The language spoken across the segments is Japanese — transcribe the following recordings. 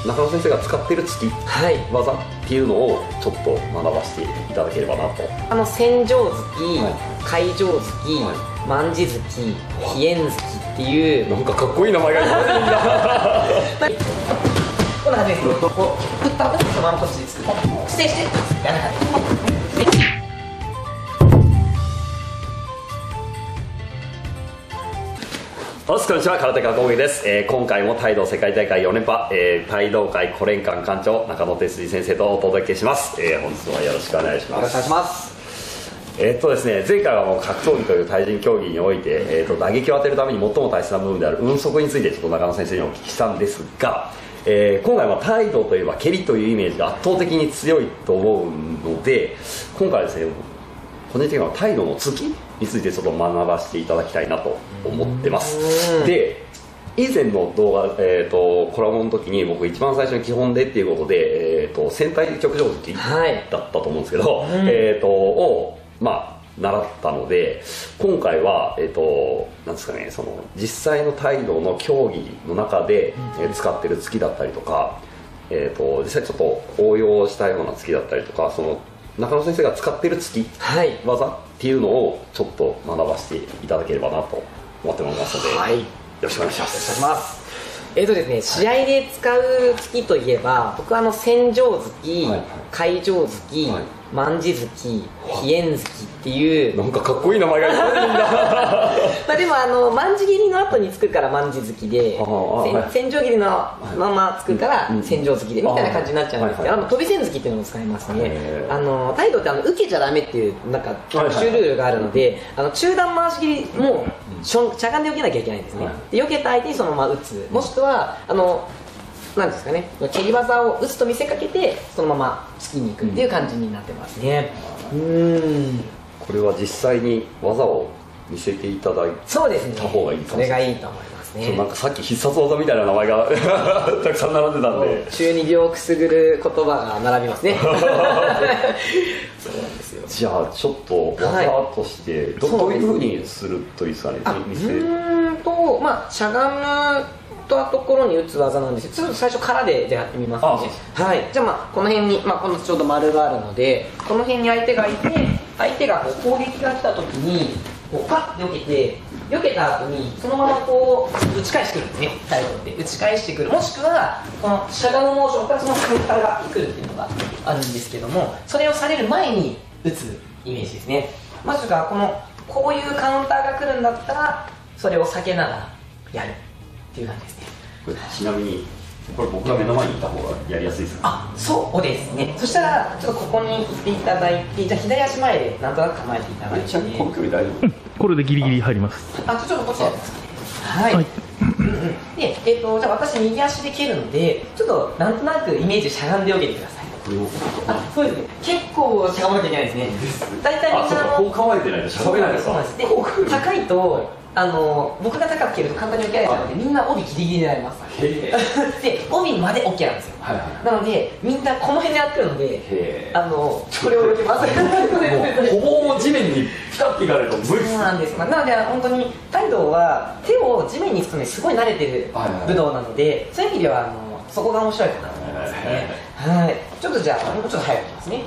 中野先生が使ってる突き技っていうのをちょっと学ばせていただければなと。千畳突き、海上突き、万字突き、飛燕突きっていうなんかかっこいい名前がいっぱいあるんだ。こんな感じです。こう振った後にそのままこっちでつく。ステしてやらない。こんにちは、空手家工芸です。今回も帯同世界大会4連覇、帯同会5連館館長中野哲司先生とお届けします。本日はよろしくお願いします。よろしくお願いします。ですね、前回はもう格闘技という対人競技において、打撃を当てるために最も大切な部分である運足についてちょっと中野先生にお聞きしたんですが、今回は帯同といえば蹴りというイメージが圧倒的に強いと思うので、今回はですね、個人的には帯同の突きについてちょっと学ばせていただきたいなと思ってます。で、以前の動画、コラボの時に僕一番最初に基本でっていうことで、戦隊極上突きだったと思うんですけど、を習ったので、今回はなんですかね、その実際の帯同の競技の中で、使ってる突きだったりとか、実際ちょっと応用したような突きだったりとか、その中野先生が使ってる突き、技っていうのをちょっと学ばせていただければなと思っておりますので、よろしくお願いします。ですね、試合で使う突きといえば、僕は千畳突き、海上突き、万字突き、飛燕突きっていうなんかかっこいい名前がいっぱいあるんだ。でも万字切りの後につくから万字突きで、千畳切りのままつくから千畳突きでみたいな感じになっちゃうんですけど、飛び線突きっていうのも使いますね。帯同って受けちゃダメっていうなんか特殊ルールがあるので、中段回し切りもしゃがんで避けなきゃいけないんですね。で避けた相手にそのまま打つ、もしくはなんですかね、蹴り技を打つと見せかけてそのまま突きに行くっていう感じになってますね。これは実際に技を見せていただいた方がいいかもしれない。それがいいと思いますね。なんかさっき必殺技みたいな名前がたくさん並んでたんで、中二病をくすぐる言葉が並びますね。そうなんですよ。じゃあちょっと技としてどういうふうにするといいですかね。しゃがむところに打つ技なんですけど、ちょっと最初からでやってみますね。じゃあこの辺に、このちょうど丸があるので、この辺に相手がいて、相手が攻撃が来た時にパッと避けた後にそのまま打ち返してくるんですね。最後で打ち返してくる、もしくはこのしゃがむモーションからそのカウンターが来るっていうのがあるんですけども、それをされる前に打つイメージですね。もしくはこういうカウンターが来るんだったらそれを避けながらやるっていう感じですね。ちなみにこれ僕が目の前にいた方がやりやすいですか？そうですね。そしたらちょっとここに行っていただいて、じゃあ左足前でなんとなく構えていただいて。ちなみにこの距離大丈夫？これでギリギリ入ります。ちょっとこっちやりますかね。で、じゃあ私右足で蹴るので、ちょっとなんとなくイメージしゃがんでおけてください。そうですね。結構しゃがまなきゃいけないですね。大体みんなこう構えてないとしゃがめないですか？で、高いと僕が高く蹴ると簡単に起きないので、みんな帯ギリギリになります。で、帯まで OK なんですよ。なのでみんなこの辺でやってるので、これを避けます。ほぼ地面にピタッといかないと無理です。そうなんです。なので本当に帯同は手を地面につくのにすごい慣れてる武道なので、そういう意味ではそこが面白いかなと思いますね。ちょっとじゃあもうちょっと早くいきますね。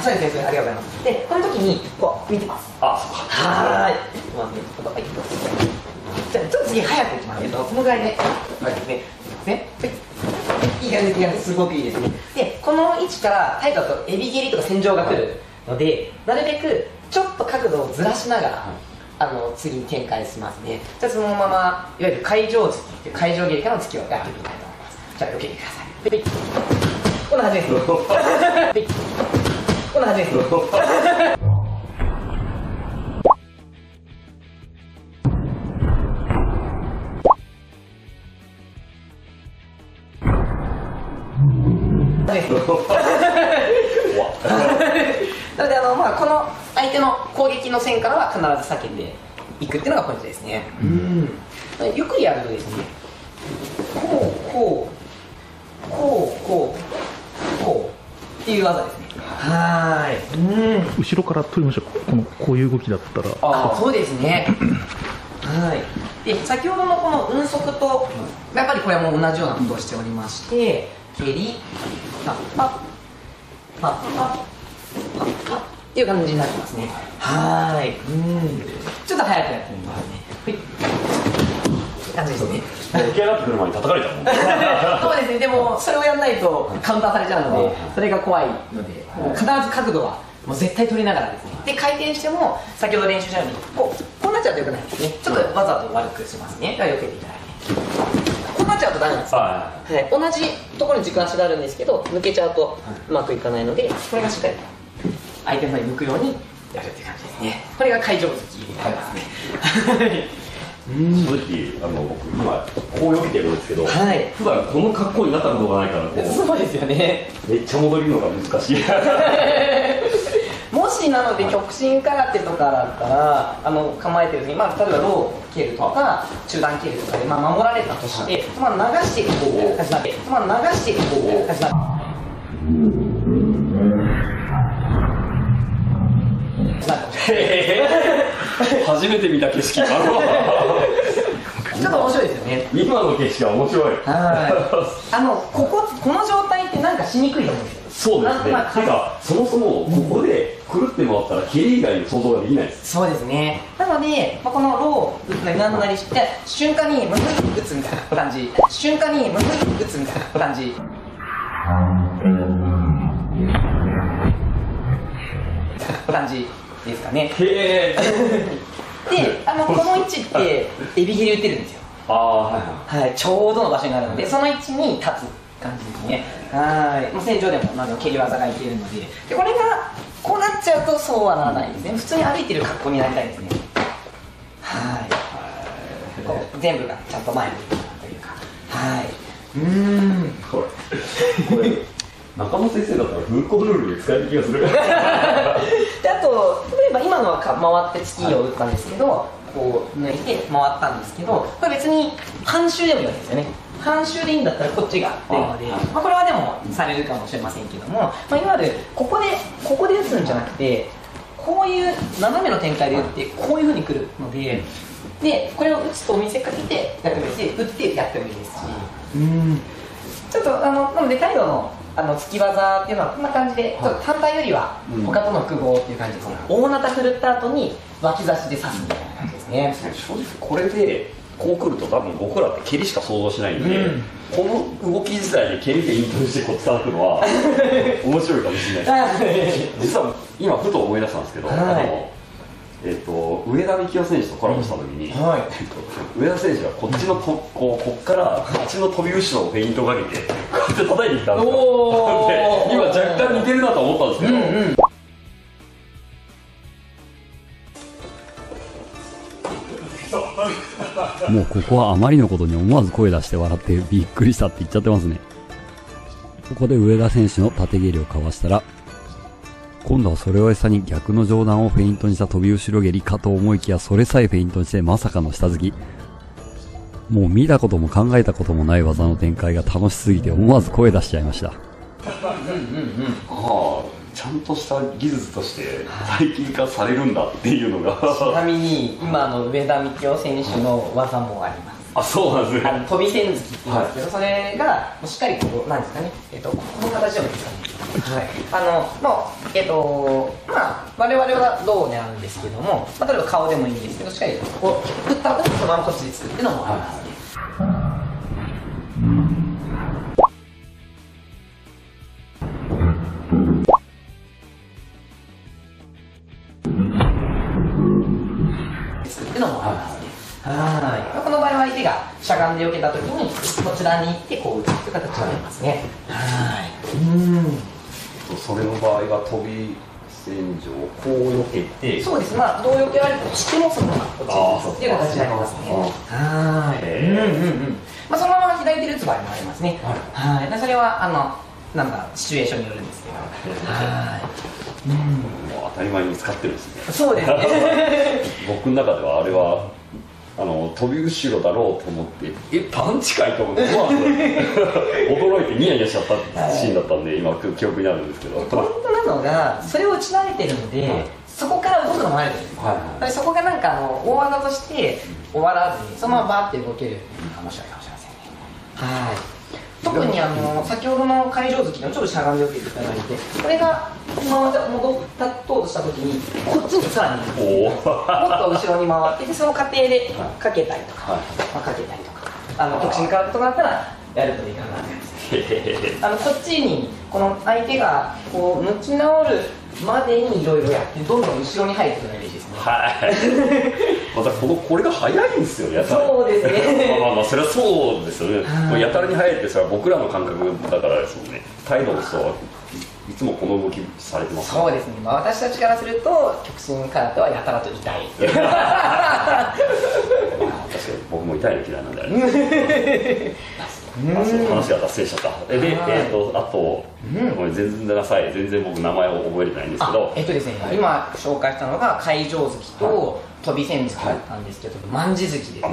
そうですね、ありがとうございます。で、この時に見てます。じゃあちょっと次早くいきますけど、このぐらいでいい感じで、すごくいいですね。で、この位置から帯同とエビ蹴りとか戦場が来るので、なるべくちょっと角度をずらしながら次に展開しますね。じゃあそのままいわゆる海上突きっていう海上蹴りからの突きをやってみたいと思います。じゃあ避けてください。こんな感じです。こんな感じです。なのでこの相手の攻撃の線からは必ず避けていくっていうのがポイントですね。ゆっくりやるとですね、こうっていう技ですね。後ろから取りましょう。こういう動きだったら。そうですね。で先ほどのこの運足とやっぱりこれも同じようなことをしておりまして、蹴りパッパッパッパッパッパッっていう感じになりますね。はい、ちょっと早くやってみますね。はい、感じですね。起き上がってくる前に叩かれちゃうもん。そうですね。でもそれをやらないとカウンターされちゃうので、それが怖いので、必ず角度はもう絶対取りながらですね。で回転しても先ほど練習したようにこうなっちゃうとよくないですね。ちょっとわざと悪くしますね。では避けていただいて。こうなっちゃうとダメなんですよ。はい、同じところに軸足があるんですけど、抜けちゃうとうまくいかないので、これがしっかり相手の方に向くようにやるって感じですね。これが会場突きになりますね。正直僕今こう避けてるんですけど、はい、普段この格好になったことがないからそうですよね。めっちゃ戻るのが難しい。もしなので極真空手とかだったら構えてる時に、例えばローを蹴るとか中段蹴るとかで、守られたとして、流していくという感じなんで、流していくという感じなんで。初めて見た景色。ちょっと面白いですよね。今の景色は面白い。この状態ってなんかしにくいと思うんですよ。そうですね。てかそもそもここでくるって回ったら蹴り以外の想像ができないです。そうですね。なので、このロー打つなりなんなりして瞬間にムフ打つみたいな感じ、瞬間にムフ打つみたいな感じ。感じですかね。へで、この位置ってエビ蹴り打てるんですよ。はい、ちょうどの場所になるので、その位置に立つ感じですね。はい、戦場でも蹴り技がいけるので、これがこうなっちゃうとそうはならないですね。普通に歩いてる格好になりたいですね。はい、全部がちゃんと前にというか。はい、これ中野先生だったら風光ルールで使える気がする。であと例えば今のは回って突きを打ったんですけど、こう抜いて回ったんですけど、これ別に半周でもいいわけですよね。半周でいいんだったらこっちがっていうので、これはでもされるかもしれませんけども、いわゆるここで打つんじゃなくて、こういう斜めの展開で打ってこういうふうに来るので、これを打つと見せかけてやってもいいし、打ってやってもいいですし、ちょっとなので態度の突き技っていうのはこんな感じで、ちょっと反対よりは他との複合っていう感じですね。大なた振るった後に脇差しで刺すみたいな感じですね。正直これでこう来ると多分僕らって蹴りしか想像しないんで、この動き自体で蹴りでイントにしてこう叩くのは面白いかもしれないです。実は今ふと思い出したんですけど、上田幹夫選手とコラボした時に、上田選手がこっちのこっからこっちの飛び後ろをフェイントかけてこうやって叩いてきたんですよ。で今若干似てるなと思ったんですけど、もうここはあまりのことに思わず声出して笑ってびっくりしたって言っちゃってますね。ここで上田選手の縦蹴りをかわしたら、今度はそれを餌に逆の上段をフェイントにした飛び後ろ蹴りかと思いきや、それさえフェイントにしてまさかの下突き。もう見たことも考えたこともない技の展開が楽しすぎて思わず声出しちゃいました。ちゃんとした技術として最近化されるんだっていうのが。ちなみに今の上田幹夫選手の技もあります。そうなんですね。飛び線突きって言うんですけど、それがしっかりこうなんですかね、この形でもいいですかね。我々は胴を狙うんですけども、例えば顔でもいいんですけど、しっかりこう打った後にそのままこっちで作っていうのもありますね。作っていうのもありますね。この場合は相手がしゃがんで避けたときにこちらに行ってこう打つという形になりますね。それの場合は飛び線上をこう避けて、そうです。どう避けられるとしてもそのままこっちに打つっていう形になりますね。そのまま左手で打つ場合もありますね。それはシチュエーションによるんですけど、もう当たり前に使ってるんですね。そうですね。僕の中ではあれは飛び後ろだろうと思ってパンチかいと思って驚いてニヤニヤしちゃったシーンだったんで、今記憶にあるんですけど、ポイントなのがそれを打ち慣れてるので、そこから動くのもあるんです、そこがなんか大技として終わらずにそのままバーって動ける面白いかもしれませんね。はい、特に先ほどの会場月のちょっとしゃがんでおいていただいて、これが今まで戻ったとした時にこっちにさらにもっと後ろに回って、でその過程でかけたりとか、かけたりとか極真空手とかだったらやるといいかなと思います。こっちにこの相手がこう向き直るまでにいろいろやってどんどん後ろに入ってくるのがいいですね。またこれが早いんですよね。そうですね。まあそれはそうですよね。もうやたらに早いってそれは僕らの感覚だからですもんね。態度の人はいつもこの動きされてます、そうですね。私たちからすると極真空手はやたらと痛い。確かに僕も痛いの嫌いなんであれ。話が脱線しちゃった。で、あと、ごめん、全然僕名前を覚えれてないんですけど、ですね、今紹介したのが海上月と飛び線月なんですけど、万字月ですね。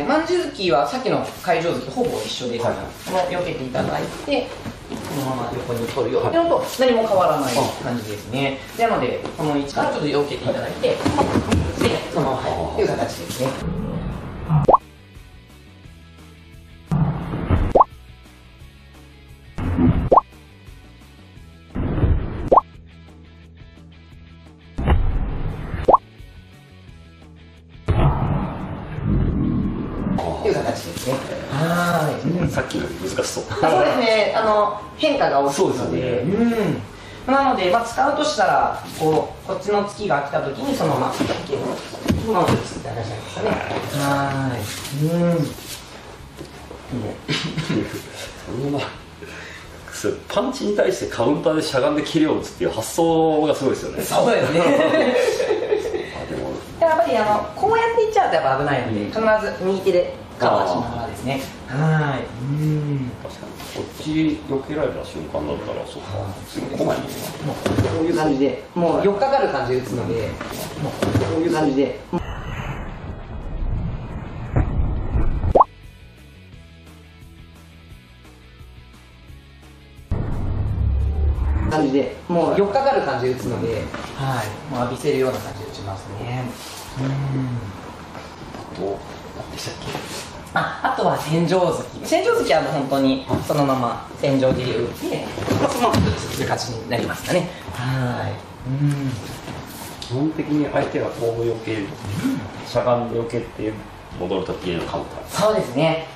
万字月はさっきの海上月ほぼ一緒です。避けていただいて、このまま横に取るよっていうのと何も変わらない感じですね。なので、この位置からちょっと避けていただいて、で、そのまま入るという形ですね。さっきの難しそう。そうですね。変化が大きいので、なので使うとしたらこっちの月が来た時にそのままつけるのをつって話なんですかね。パンチに対してカウンターでしゃがんで切れを打つっていう発想がすごいですよね。そうですね。やっぱりこうやっていっちゃうとやっぱ危ないので、必ず右手でカバーしながらですね。確かにこっち避けられた瞬間だったらそうか、すぐ来ないんですか。もうこういう感じで、もう寄っかかる感じで打つので、もうこういう感じで。もう寄っかかる感じで打つので、もう浴びせるような感じで打ちますね。何でしたっけ。あとは千畳月。千畳月はもう本当にそのまま千畳切りを打って、そのまま打つという形になりますかね。基本的に相手がこう避ける、しゃがんで避けて戻るときのカウンター。そうですね。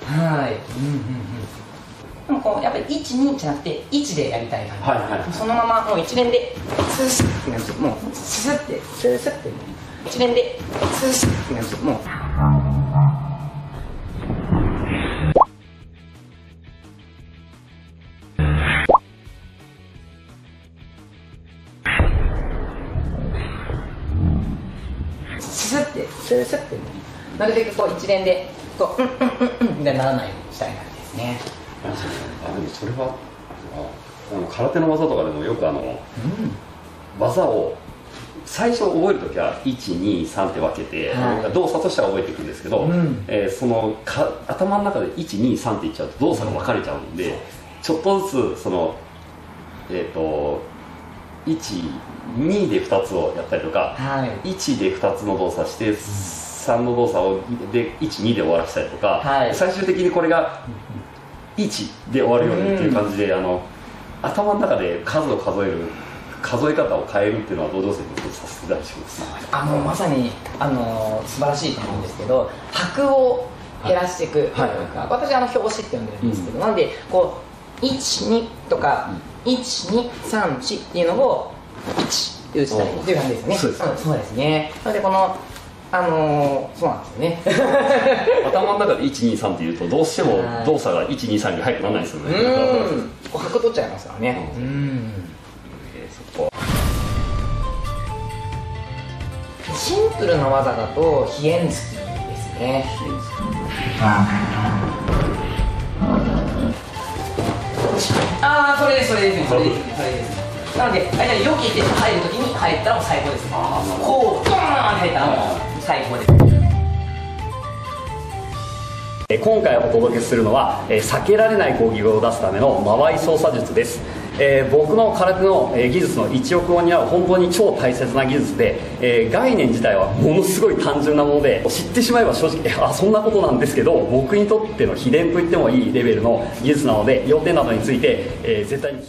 でもこうやっぱり1、2じゃなくて1でやりたい感じ。そのままもう一連でスースッってなると、もうスーってスースッって一連でスースッってなると、もう。スーってスースッってなるべくこう一連でこうみたいにならないようにしたい感じですね。でもそれは空手の技とかでもよく技を最初覚えるときは1、2、3って分けて、動作としては覚えていくんですけど、その頭の中で1、2、3っていっちゃうと動作が分かれちゃうんで、ちょっとずつその1、2で2つをやったりとか、1で2つの動作して3の動作をで1、2で終わらせたりとか、最終的にこれが1で終わるようにっていう感じで、頭の中で数を数える数え方を変えるっていうのは道場生にさせていただきます。まさに素晴らしいと思うんですけど、拍を減らしていくというか、私は表紙って呼んでるんですけど、なんでこう12とか1234っていうのを1で打ちたいという感じですね。そうですね。なのでこのそうなんですよね。頭の中で123っていうとどうしても動作が123に入ってこないですよね。拍取っちゃいますからね。シンプルな技だと飛燕突きですね。それです。なので、間に避けて入るときに入ったらもう最高ですね。こうドーンって入ったらもう最高です。今回お届けするのは、避けられない攻撃を出すための間合い操作術です。僕の空手の技術の一翼を担う本当に超大切な技術で、概念自体はものすごい単純なもので、知ってしまえば正直そんなことなんですけど、僕にとっての秘伝と言ってもいいレベルの技術なので、要点などについて、絶対に